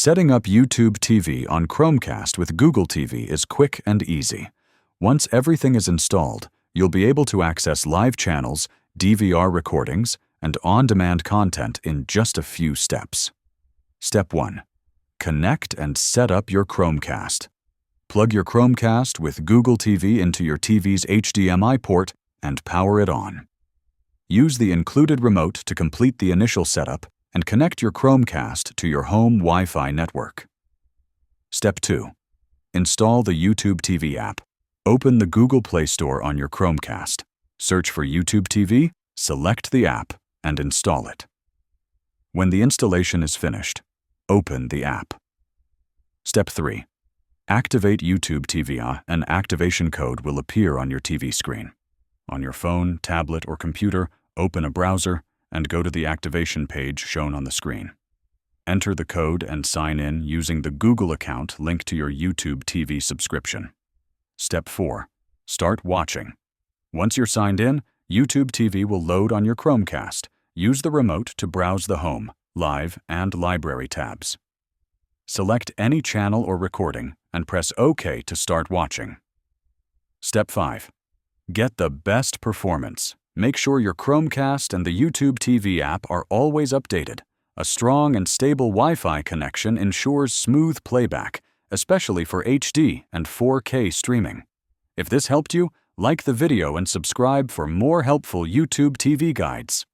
Setting up YouTube TV on Chromecast with Google TV is quick and easy. Once everything is installed, you'll be able to access live channels, DVR recordings, and on-demand content in just a few steps. Step 1. Connect and set up your Chromecast. Plug your Chromecast with Google TV into your TV's HDMI port and power it on. Use the included remote to complete the initial setup and connect your Chromecast to your home Wi-Fi network. Step 2. Install the YouTube TV app. Open the Google Play Store on your Chromecast. Search for YouTube TV, select the app, and install it. When the installation is finished, open the app. Step 3. Activate YouTube TV. An activation code will appear on your TV screen. On your phone, tablet, or computer, open a browser and go to the activation page shown on the screen. Enter the code and sign in using the Google account linked to your YouTube TV subscription. Step 4. Start watching. Once you're signed in, YouTube TV will load on your Chromecast. Use the remote to browse the Home, Live, and Library tabs. Select any channel or recording and press OK to start watching. Step 5. Get the best performance. Make sure your Chromecast and the YouTube TV app are always updated. A strong and stable Wi-Fi connection ensures smooth playback, especially for HD and 4K streaming. If this helped you, like the video and subscribe for more helpful YouTube TV guides.